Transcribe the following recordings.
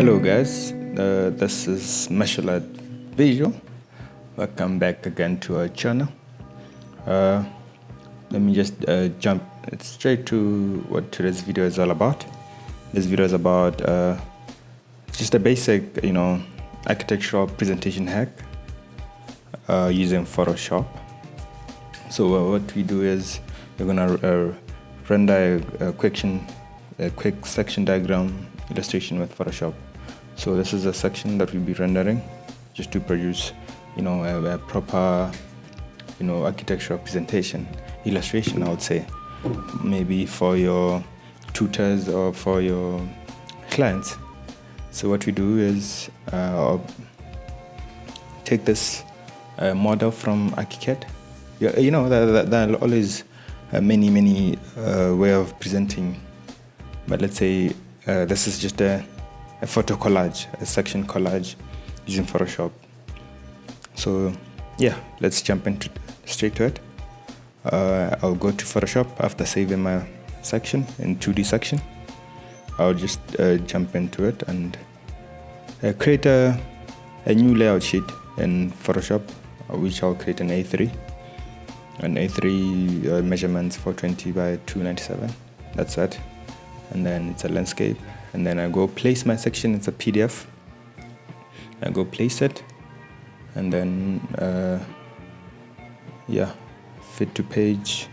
Hello guys, this is Martial Art Visual. Welcome back again to our channel. Let me just jump straight to what today's video is all about. This video is about just a basic, architectural presentation hack using Photoshop. So what we do is we're gonna render a quick section diagram illustration with Photoshop. So this is a section that we'll be rendering just to produce, a proper, architectural presentation illustration. I would say, maybe for your tutors or for your clients. So what we do is take this model from ArchiCAD. There are always many way of presenting, but let's say this is just a photo collage, a section collage using Photoshop. So yeah, let's jump straight to it. I'll go to Photoshop after saving my section in 2D section. I'll just jump into it and create a new layout sheet in Photoshop, which I'll create an A3. An A3 measurements 420 by 297. That's it. And then it's a landscape. And then I go place my section. It's a PDF. I go place it, and then fit to page.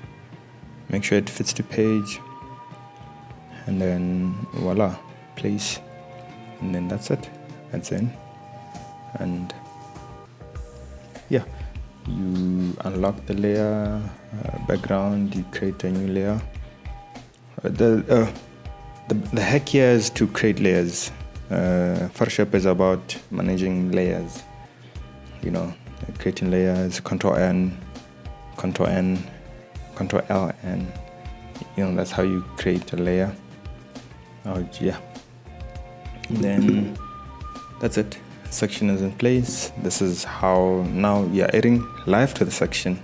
Make sure it fits to page, and then voila, place, and then that's it. That's in, and yeah, you unlock the layer background. You create a new layer. The hack here is to create layers. Photoshop is about managing layers. Creating layers. Control N, Control L, and that's how you create a layer. And then that's it. Section is in place. This is how now you're adding life to the section,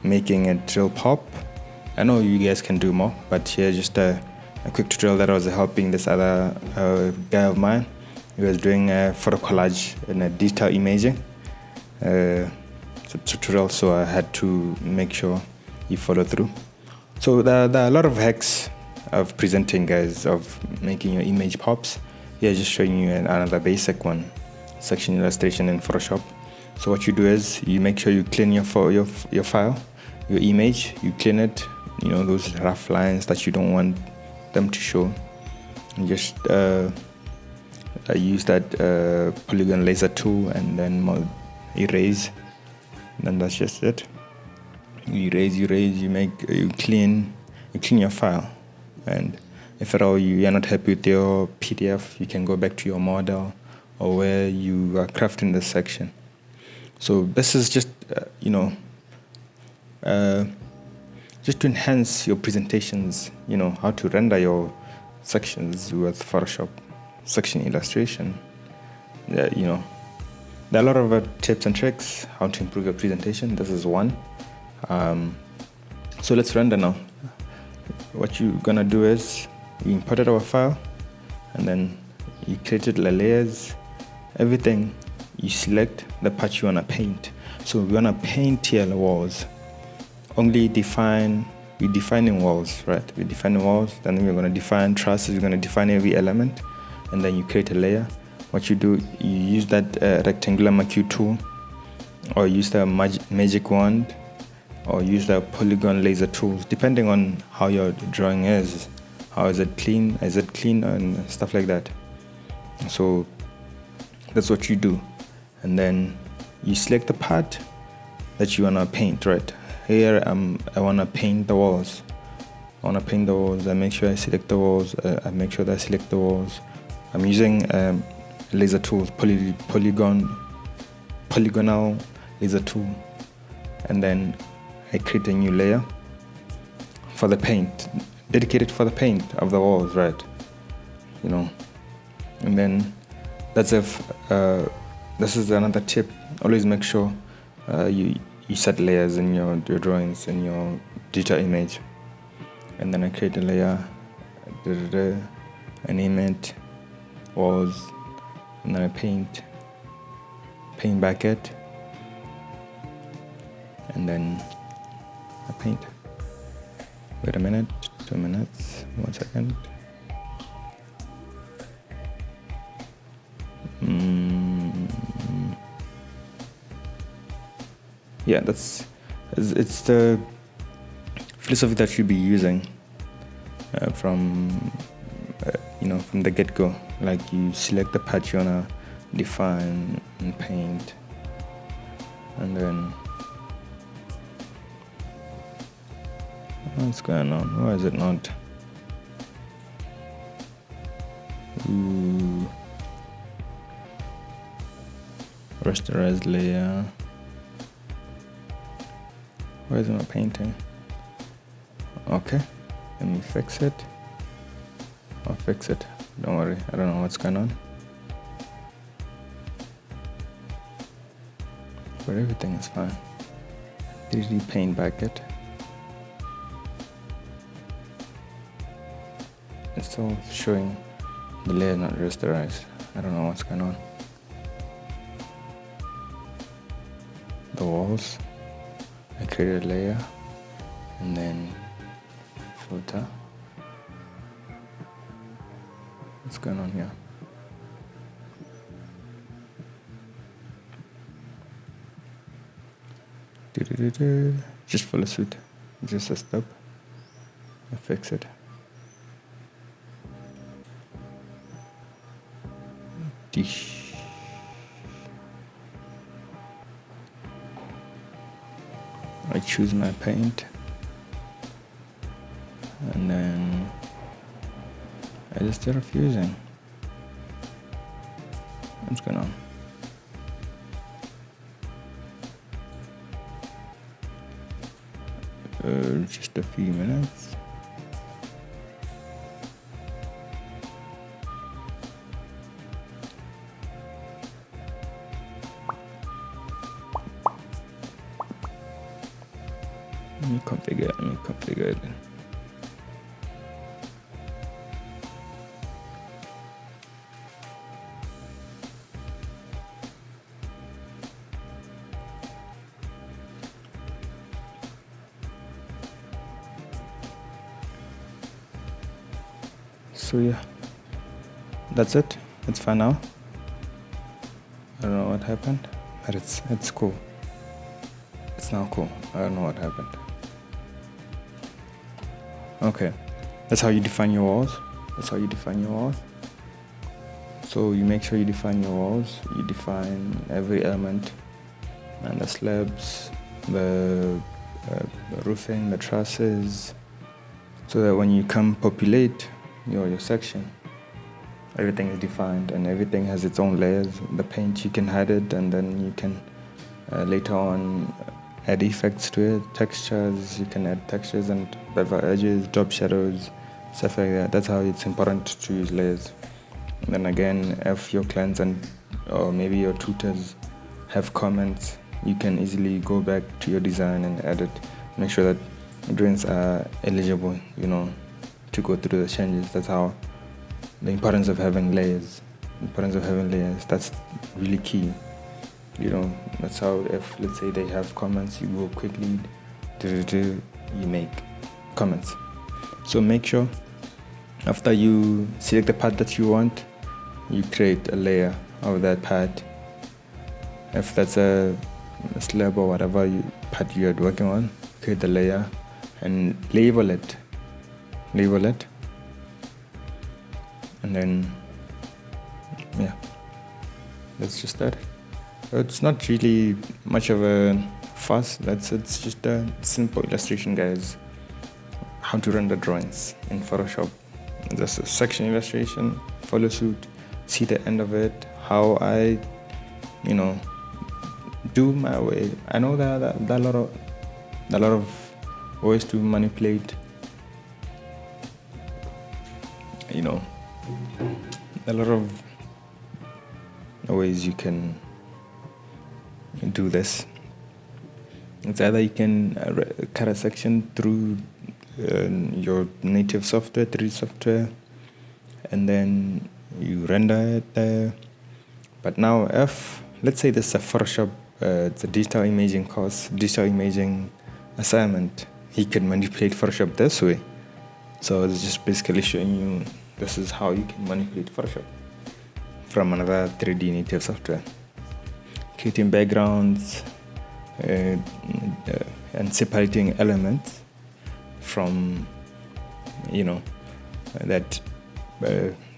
making it real pop. I know you guys can do more, but here just a quick tutorial that I was helping this other guy of mine. He was doing a photo collage in a digital imaging tutorial, so I had to make sure you follow through. So there are a lot of hacks of presenting, guys, of making your image pops. Here just showing you another basic one, section illustration in Photoshop. So what you do is you make sure you clean your file, your image. You clean it, those rough lines that you don't want them to show, and just I use that polygon laser tool and then erase, and then that's just it. You erase, you clean your file, and if at all you're not happy with your PDF, you can go back to your model or where you are crafting this section. So this is just just to enhance your presentations, how to render your sections with Photoshop section illustration. There are a lot of tips and tricks how to improve your presentation. This is one. So let's render now. What you're gonna do is you imported our file, and then you created the layers, everything. You select the part you wanna paint. So we wanna paint here the walls. We're defining walls, right? We're defining walls, then we're going to define trusses, we're going to define every element, and then you create a layer. What you do, you use that rectangular marquee tool, or use the magic wand, or use the polygon laser tools, depending on how your drawing is. How is it clean? And stuff like that. So that's what you do. And then you select the part that you want to paint, right? Here I want to paint the walls. I make sure I select the walls. I'm using laser tools, polygonal laser tool, and then I create a new layer for the paint, dedicated for the paint of the walls, right? And then that's if this is another tip. Always make sure you set layers in your drawings, in your digital image. And then I create a layer, I name it walls, and then I paint bucket, and then I paint. Wait a minute, 2 minutes, 1 second. Yeah, it's the philosophy that you'll be using from the get-go. Like, you select the part you wanna define and paint, and then what's going on? Why is it not? Rasterize layer. Why is it not painting? Okay, let me fix it. I'll fix it. Don't worry, I don't know what's going on. But everything is fine. 3D paint bucket. It's still showing the layer not rasterized. I don't know what's going on. The walls, I created a layer, and then filter. What's going on here? Just follow suit. Just a step. I fix it. Dish. I choose my paint, and then I just start fusing. What's going on? Just a few minutes. Let me configure it. So yeah, that's it. It's fine now. I don't know what happened, but it's cool. It's now cool. I don't know what happened. Okay, that's how you define your walls. So you make sure you define your walls. You define every element, and the slabs, the roofing, the trusses, so that when you come populate your section, everything is defined and everything has its own layers. The paint, you can hide it, and then you can later on add effects to it. Textures, you can add textures and bevel edges, drop shadows, stuff like that. That's how it's important to use layers. And then again, if your clients or maybe your tutors have comments, you can easily go back to your design and edit. Make sure that drawings are eligible, to go through the changes. That's how the importance of having layers. That's really key. That's how, if let's say they have comments, you go quickly you make comments. So make sure after you select the part that you want, you create a layer of that part. If that's a slab or whatever part you're working on, create the layer and label it, and then that's just that. It's not really much of a fuss. It's just a simple illustration, guys. How to render drawings in Photoshop. Just a section illustration, follow suit, see the end of it, how I do my way. I know that a lot of ways to manipulate, a lot of ways you can do this. It's either you can cut a section through your native software, 3D software, and then you render it there, But now if, let's say this is a Photoshop, it's a digital imaging course, digital imaging assignment, he can manipulate Photoshop this way. So it's just basically showing you this is how you can manipulate Photoshop from another 3D native software. Creating backgrounds and separating elements from, that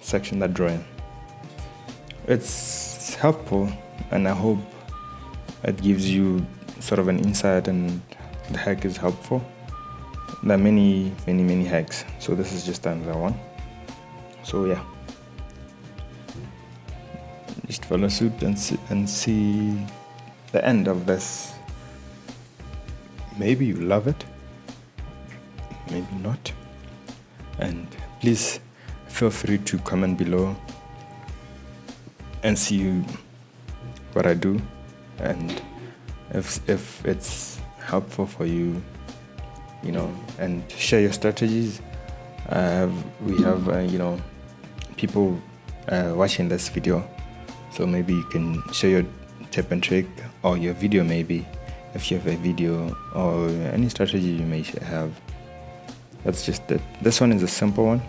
section, that drawing. It's helpful, and I hope it gives you sort of an insight, and the hack is helpful. There are many hacks, so this is just another one. So yeah, just follow suit and see the end of this. Maybe you love it, maybe not, and please feel free to comment below and see what I do, and if it's helpful for you, and share your strategies. We have people watching this video, so maybe you can share your tip and trick, or your video, maybe if you have a video or any strategy you may have. That's just it. This one is a simple one,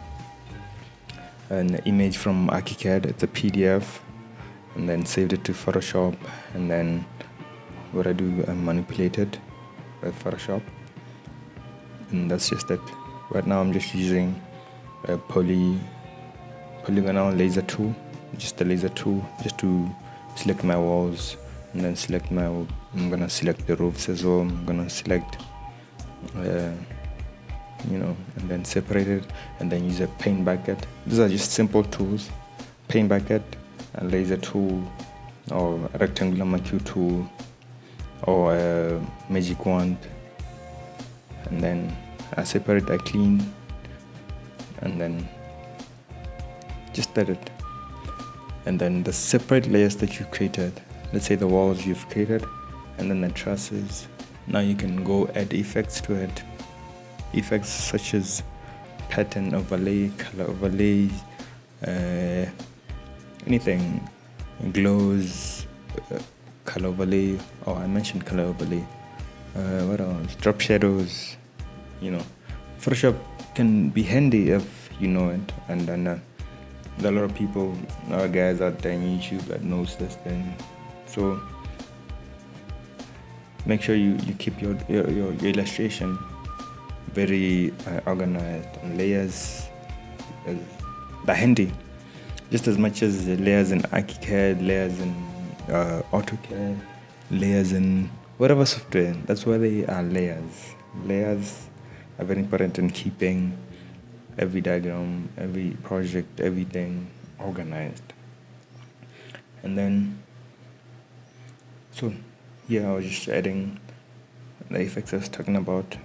an image from ArchiCAD. It's a PDF, and then saved it to Photoshop, and then what I do, I manipulate it with Photoshop, and that's just it. Right now I'm just using a polygonal laser tool, just the laser tool, just to select my walls, and then I'm gonna select the roofs as well. I'm gonna select and then separate it, and then use a paint bucket. These are just simple tools: paint bucket, a laser tool, or a rectangular marquee tool, or a magic wand. And then I separate, I clean, and then just edit. And then the separate layers that you created, let's say the walls you've created, and then the trusses, now you can go add effects to it. Effects such as pattern overlay, color overlay, anything, glows, color overlay. Oh, I mentioned color overlay. What else? Drop shadows. Photoshop can be handy if you know it, and then there are a lot of people, guys out there on YouTube that knows this thing. So make sure you keep your illustration very organized, and layers are handy just as much as layers in ArchiCAD, layers in AutoCAD, layers in whatever software. That's why they are layers. Layers are very important in keeping every diagram, every project, everything organized. And then, so here I was just adding the effects I was talking about.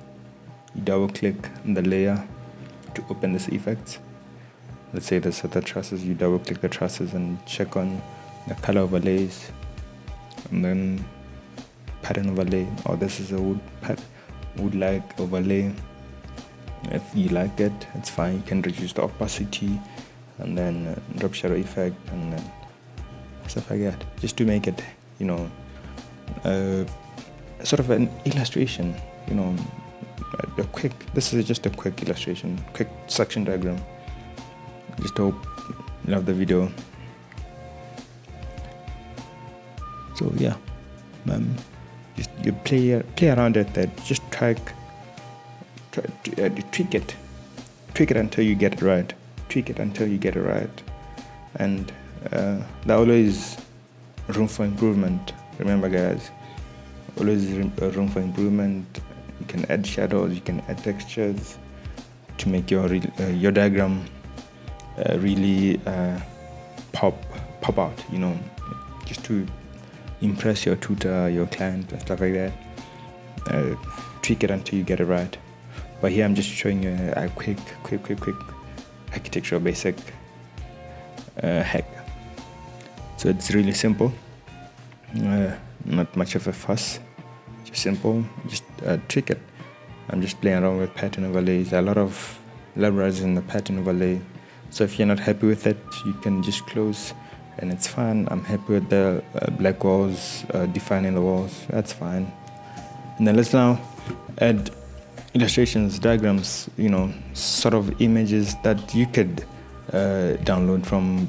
You double click on the layer to open this effects. Let's say this are the trusses. You double click the trusses and check on the color overlays, and then pattern overlay. Or this is a wood-like overlay. If you like it, it's fine. You can reduce the opacity, and then drop shadow effect, and then stuff like that, just to make it sort of an illustration. This is just a quick illustration, quick section diagram. Just hope you love the video. So yeah, just you play around it. Just try to tweak it until you get it right. And there always room for improvement. Remember, guys, always room for improvement. You can add shadows, you can add textures to make your diagram really pop out, just to impress your tutor, your client, and stuff like that. Tweak it until you get it right. But here I'm just showing you a quick architectural basic hack. So it's really simple, not much of a fuss, just simple. Just tweak it. I'm just playing around with pattern overlays. There are a lot of libraries in the pattern overlay, so if you're not happy with it, you can just close and it's fine. I'm happy with the black walls, defining the walls. That's fine. And then let's now add illustrations, diagrams, sort of images that you could download from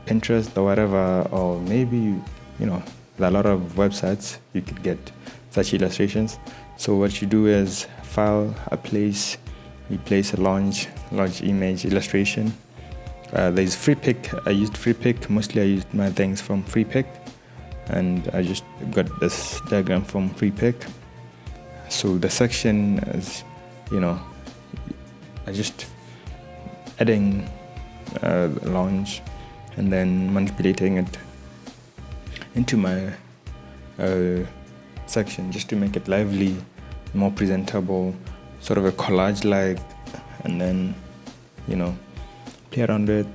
Pinterest or whatever, or maybe, there are a lot of websites you could get such illustrations. So what you do is file, you place a launch image illustration. There's FreePick. I used FreePick. Mostly I used my things from FreePick, and I just got this diagram from FreePick. So the section is, I just adding launch and then manipulating it into my section just to make it lively, more presentable, sort of a collage like, and then play around with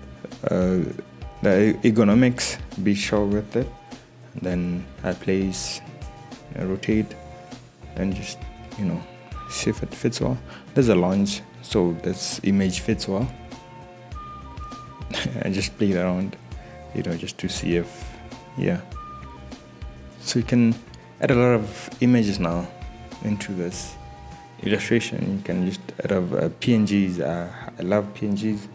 the ergonomics, be sure with it, and then I place, rotate, and just see if it fits well. There's a launch, so this image fits well. I just played around, just to see if, so you can add a lot of images now into this illustration. You can just add PNGs. I love PNGs.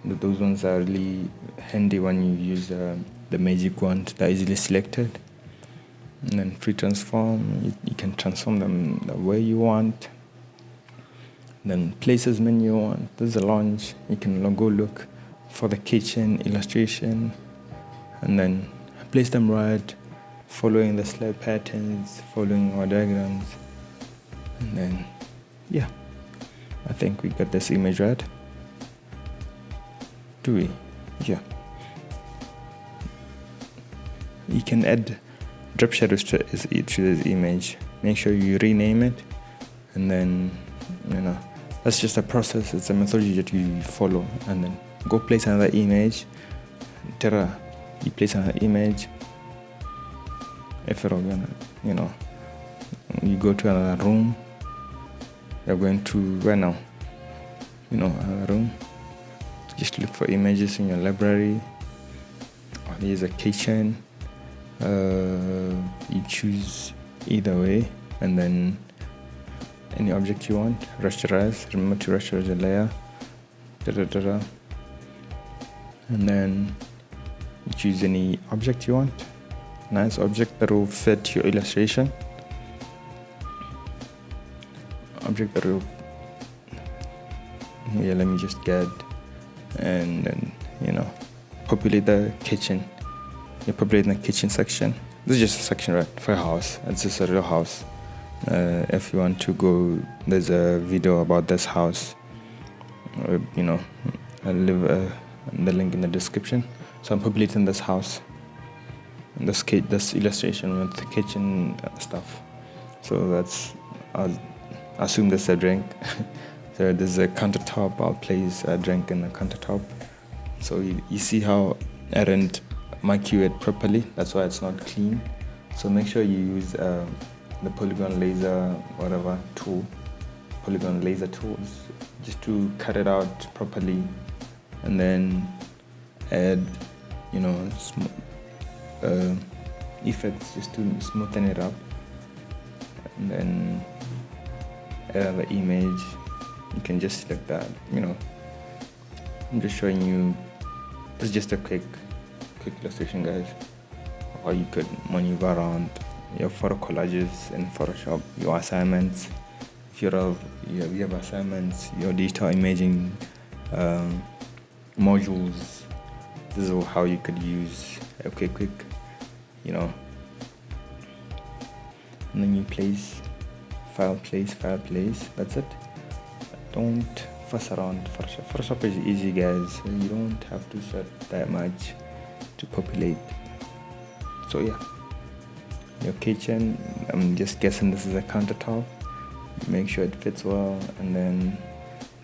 Those ones are really handy when you use the magic wand that is easily selected. And then free transform, you can transform them the way you want. And then places menu you want. There's a launch. You can go look for the kitchen illustration, and then place them right, following the slide patterns, following our diagrams. And then, I think we got this image right. Do we? Yeah. You can add drop shadows to this image. Make sure you rename it, and then that's just a process. It's a methodology that you follow. And then go place another image. You place another image. If you're gonna, you go to another room. You're going to right now, another room. Just look for images in your library. Here's a kitchen. You choose either way, and then any object you want, rasterize. Remember to rasterize the layer. And then you choose any object you want. Nice object that will fit your illustration. Object that will, let me just get, and then populate the kitchen. You populate in the kitchen section. This is just a section, right, for a house. It's just a real house. If you want to go, there's a video about this house. I'll leave the link in the description. So I'm populating this house, this illustration with the kitchen stuff. So that's, I'll assume this is a drink. So there's a countertop. I'll place a drink in the countertop. So you see how I didn't marquee it properly. That's why it's not clean. So make sure you use the polygon laser, polygon laser tools, just to cut it out properly, and then add, effects just to smoothen it up, and then add the image. You can just select that. I'm just showing you. This is just a quick illustration, guys. Or you could maneuver around your photo collages in Photoshop, your assignments. If you have assignments, your digital imaging modules. This is how you could use a quick, and then you place, file, place. That's it. Don't fuss around Photoshop. Photoshop is easy, guys. You don't have to sweat that much to populate. So your kitchen, I'm just guessing this is a countertop. Make sure it fits well, and then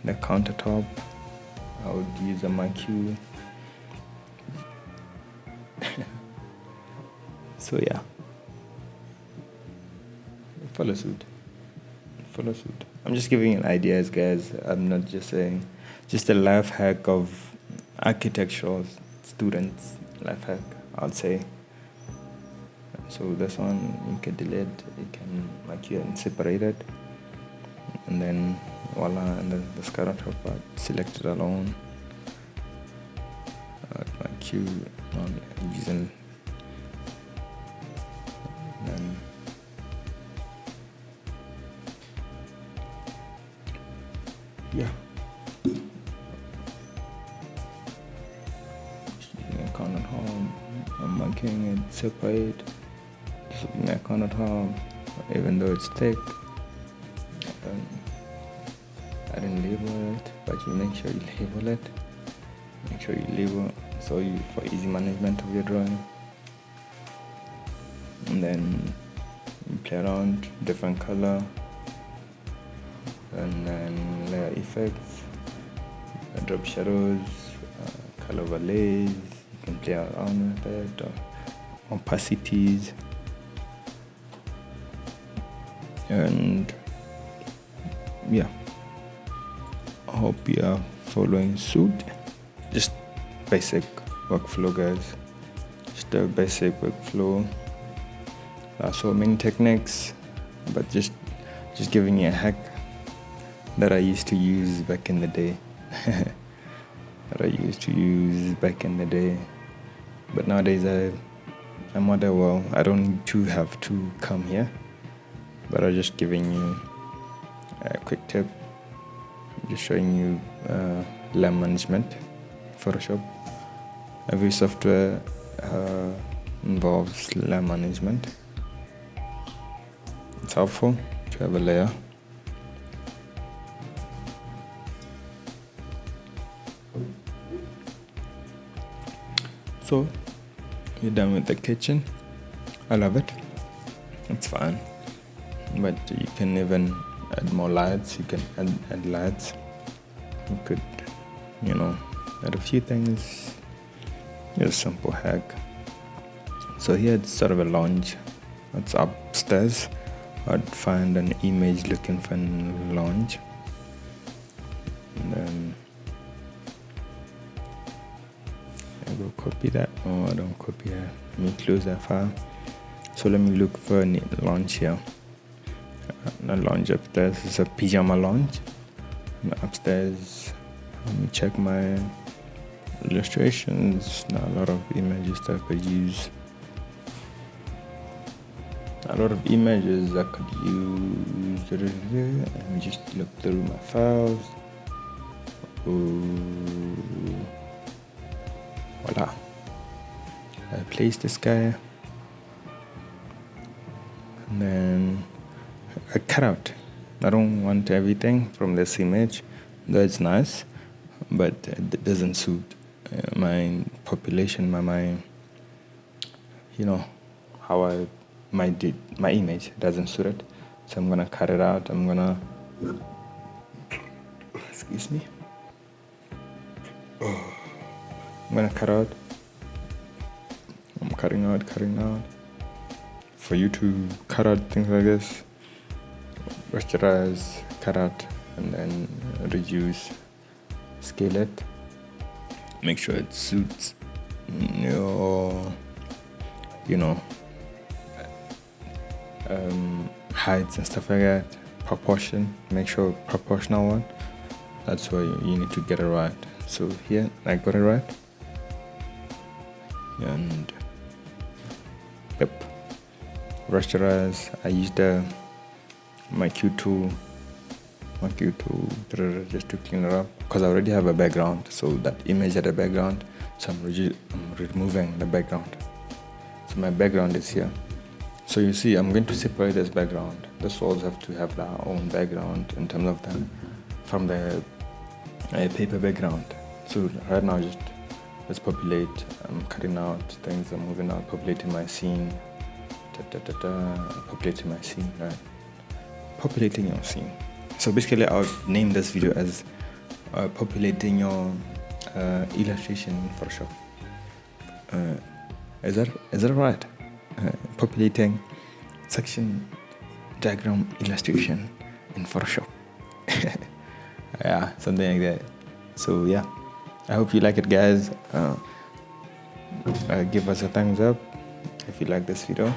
the countertop, I would use a marquee. So follow suit. I'm just giving you ideas, guys. I'm not just saying, just a life hack of architectural students life hack, I'd say. So this one you can delete, you can make it separated, and then voila, and then the scatter top part selected alone. Make you on using, and yeah. Account at home, I'm making it separate. My account at home, even though it's thick, I didn't label it, but you make sure you label it. Make sure you label so you for easy management of your drawing. And then you play around different color, and then layer effects, drop shadows, color overlays. You can play around with it, or opacities, and yeah. I hope you are following suit. Just basic workflow, guys. Just a basic workflow. So many techniques, but just giving you a hack that I used to use back in the day. But nowadays I'm wonder, well, I don't need to have to come here, but I'm just giving you a quick tip, just showing you layer management. Photoshop, every software involves layer management. It's helpful to have a layer. So you're done with the kitchen. I love it. It's fine, but you can even add more lights. You can add lights. You could, add a few things. Just a simple hack. So here it's sort of a lounge. It's upstairs. I'd find an image looking for a lounge, and then I go copy that. Oh, I don't copy that. Let me close that file. So let me look for a lounge here. Not lounge upstairs. It's a pajama lounge. And upstairs, let me check my illustrations. Now a lot of images that I could use. Let me just look through my files. Voila. I place this guy, and then I cut out. I don't want everything from this image, though it's nice, but it doesn't suit my population, how my image doesn't suit it. So I'm gonna cut it out. Excuse me. I'm gonna cut out. I'm cutting out. For you to cut out things like this, rasterize, cut out, and then reduce, scale it. Make sure it suits your, heights and stuff like that. Proportion. Make sure proportional one. That's why you need to get it right. So here I got it right, and yep, rasterize. I used my Q tool just to clean it up, because I already have a background, so that image had a background, so I'm removing the background. So my background is here. So you see, I'm going to separate this background. The walls have to have their own background in terms of them from the paper background. So right now, let's populate. I'm cutting out things. I'm moving out, populating my scene. Populating my scene, right? Populating your scene. So basically, I would name this video as populating your illustration in Photoshop. Is that right? Populating section diagram illustration in Photoshop. Yeah, something like that. So yeah, I hope you like it, guys. Give us a thumbs up if you like this video.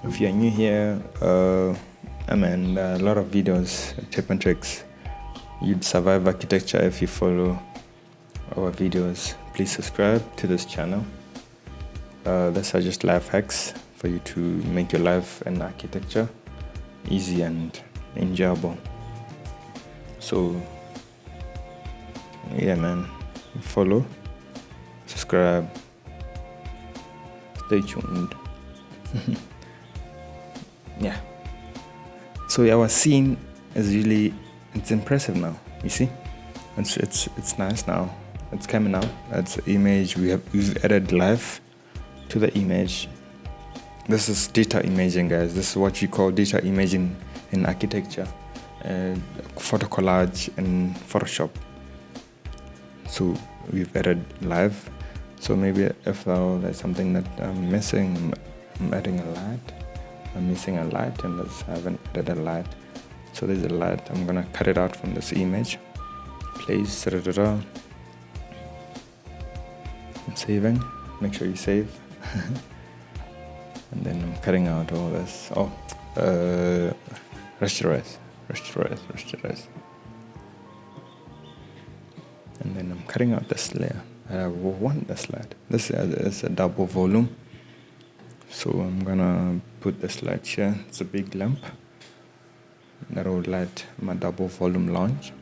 If you're new here, a lot of videos, tip and tricks. You'd survive architecture if you follow our videos. Please subscribe to this channel. These are just life hacks for you to make your life in architecture easy and enjoyable. So yeah, man, follow, subscribe, stay tuned. Yeah. So our scene is really, it's impressive now. You see, it's nice now. It's coming out. That's the image. We've added life to the image. This is data imaging, guys. This is what you call data imaging in architecture, photo collage in Photoshop. So we've added live. So maybe if there's something that I'm missing, I'm adding a light. I'm missing a light, and I haven't added a light. So there's a light. I'm gonna cut it out from this image. Please, I'm saving. Make sure you save. And then I'm cutting out all this. Rasterize. And then I'm cutting out this layer. I want this light. This is a double volume. So I'm gonna put this light here. It's a big lamp that will light my double volume lounge.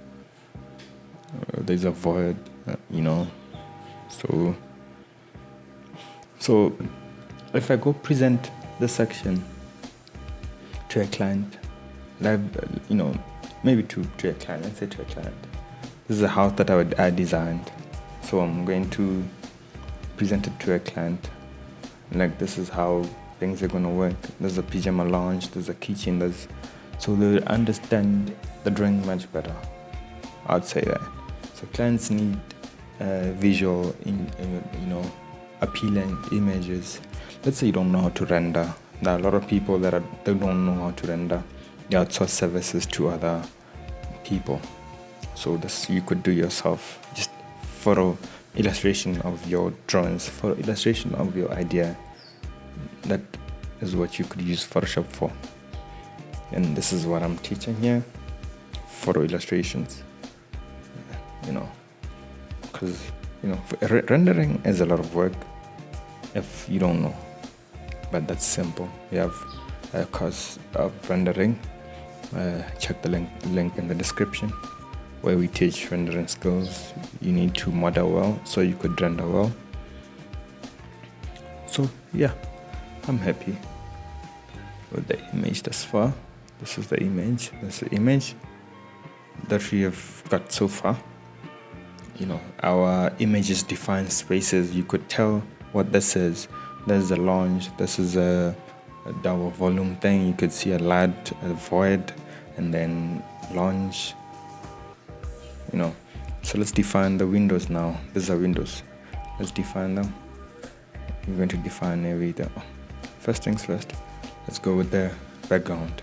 There's a void, So if I go present this section to a client, maybe to a client, let's say to a client. This is a house that I designed. So I'm going to present it to a client. Like, this is how things are gonna work. There's a pajama lounge, there's a kitchen, so they'll understand the drawing much better. I'd say that. So clients need visual, appealing images. Let's say you don't know how to render. There are a lot of people they don't know how to render. They outsource services to other people. So this you could do yourself. Just photo illustration of your drawings, for illustration of your idea. That is what you could use Photoshop for. And this is what I'm teaching here. Photo illustrations. Because rendering is a lot of work if you don't know. But that's simple. We have a course of rendering. Check the link in the description, where we teach rendering skills. You need to model well so you could render well. So yeah, I'm happy with the image thus far. This is the image. That's the image that we have got so far. Our images define spaces. You could tell what this is. There's a lounge. This is a double volume thing. You could see a light, a void, and then lounge. So let's define the windows now. These are windows. Let's define them. We're going to define everything. First things first, let's go with the background.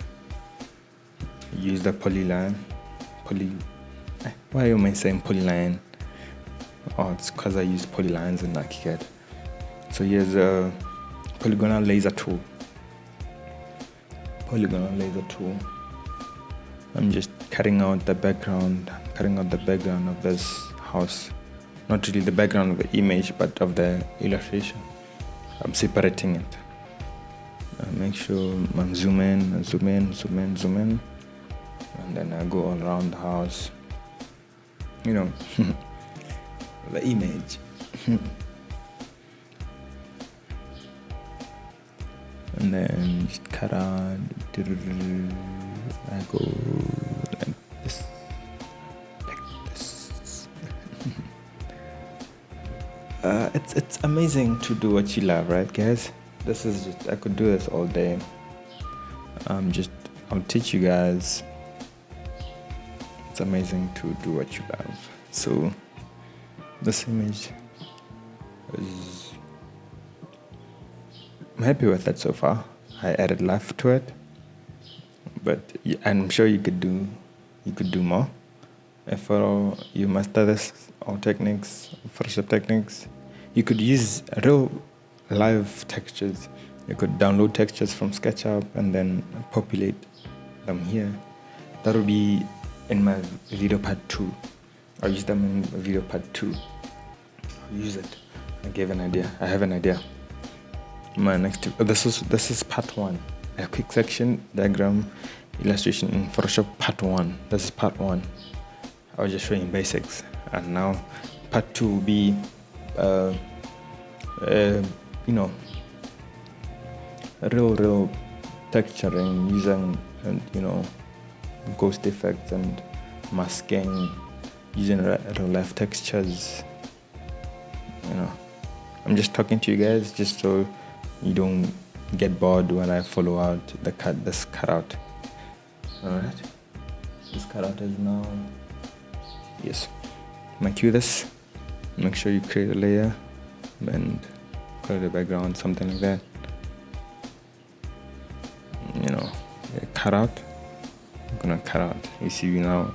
Use the polyline. Why am I saying polyline? It's because I use polylines in ArchiCAD. So here's a polygonal laser tool. I'm just cutting out the background of this house. Not really the background of the image, but of the illustration. I'm separating it. Make sure I'm zoom in, and then I go all around the house. The image. And then just cut out. I go like this. It's amazing to do what you love, right, guys? This is just, I could do this all day. I'll teach you guys. It's amazing to do what you love. So this image is, I'm happy with it so far. I added life to it, but I'm sure you could do more. If you master this, all techniques, Photoshop techniques, you could use real live textures. You could download textures from SketchUp and then populate them here. That will be in my video part 2. I'll use them in video part 2. I'll use it. I have an idea. My next this is part 1. A quick section, diagram, illustration in Photoshop part 1. This is part 1. I was just showing basics, and now part 2 will be real texturing using ghost effects and masking using real life textures. I'm just talking to you guys just so you don't get bored when I follow out this cutout. Alright, this cutout is now, yes, cue this. Make sure you create a layer and color the background, something like that. Cut out. I'm gonna cut out. You see now,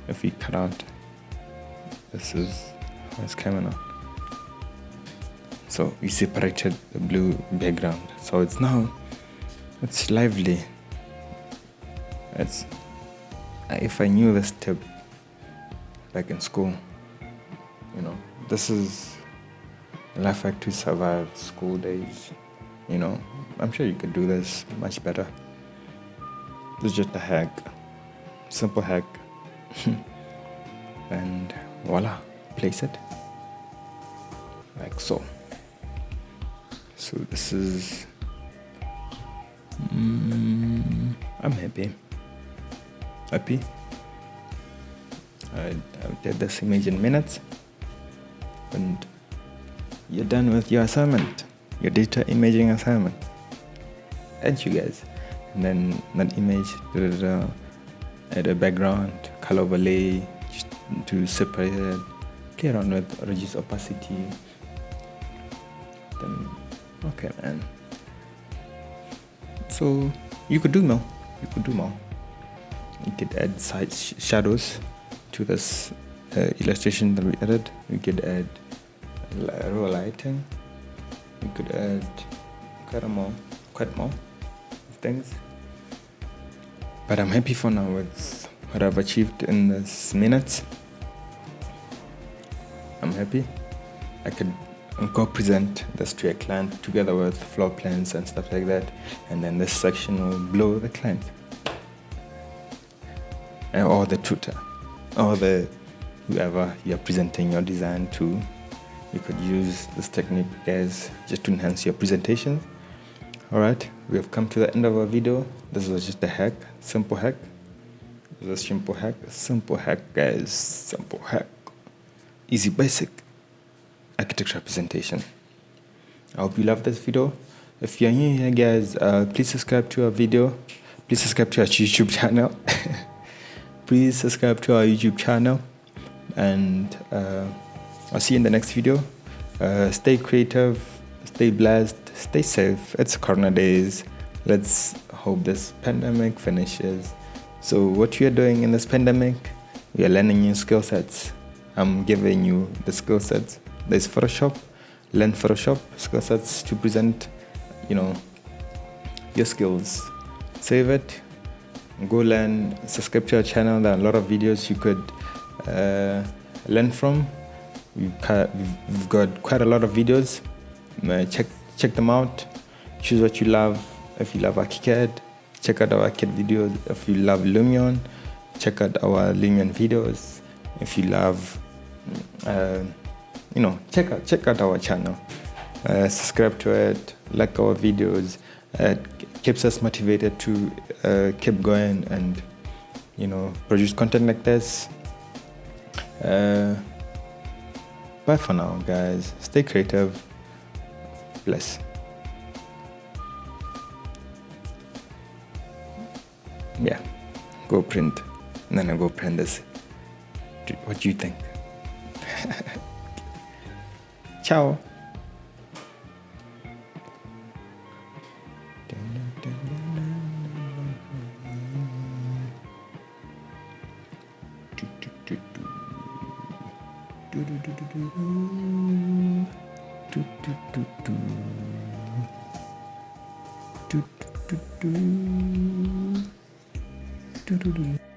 if we cut out, this is how it's coming out. So we separated the blue background. So it's lively. If I knew this tip back in school, this is the life hack to survive school days. I'm sure you could do this much better. This is just a hack, simple hack, and voila, place it like so. So this is, I'm happy. I did this image in minutes, and you're done with your assignment, your data imaging assignment. And you guys, and then that image, add a background, color overlay, just to separate it, play around with, reduce opacity. Then, okay, man. So you could do more. You could add side shadows to this illustration that we added. We could add raw lighting. We could add quite more things. But I'm happy for now with what I've achieved in this minutes. I'm happy. I could go present this to a client together with floor plans and stuff like that, and then this section will blow the client or the tutor or the whoever you're presenting your design to. You could use this technique, guys, just to enhance your presentation. Alright, we have come to the end of our video. This was just a hack, simple hack. Simple hack, guys, simple hack. Easy, basic architecture presentation. I hope you love this video. If you're new here, guys, please subscribe to our video. Please subscribe to our YouTube channel. Please subscribe to our YouTube channel. And I'll see you in the next video. Stay creative, stay blessed, stay safe. It's Corona days. Let's hope this pandemic finishes. So what we are doing in this pandemic, we are learning new skill sets. I'm giving you the skill sets. There's Photoshop. Learn Photoshop skill sets to present, your skills. Save it. Go learn. Subscribe to our channel. There are a lot of videos you could learn from. We've got quite a lot of videos. Check them out. Choose what you love. If you love ArchiCAD, check out our ArchiCAD videos. If you love Lumion, check out our Lumion videos. If you love, check out our channel. Subscribe to it. Like our videos. It keeps us motivated to keep going and produce content like this. Bye for now, guys. Stay creative. Bless. Yeah, go print. And then I go print this. What do you think? Ciao. Do do, do. Do, do, do, do. Do, do, do.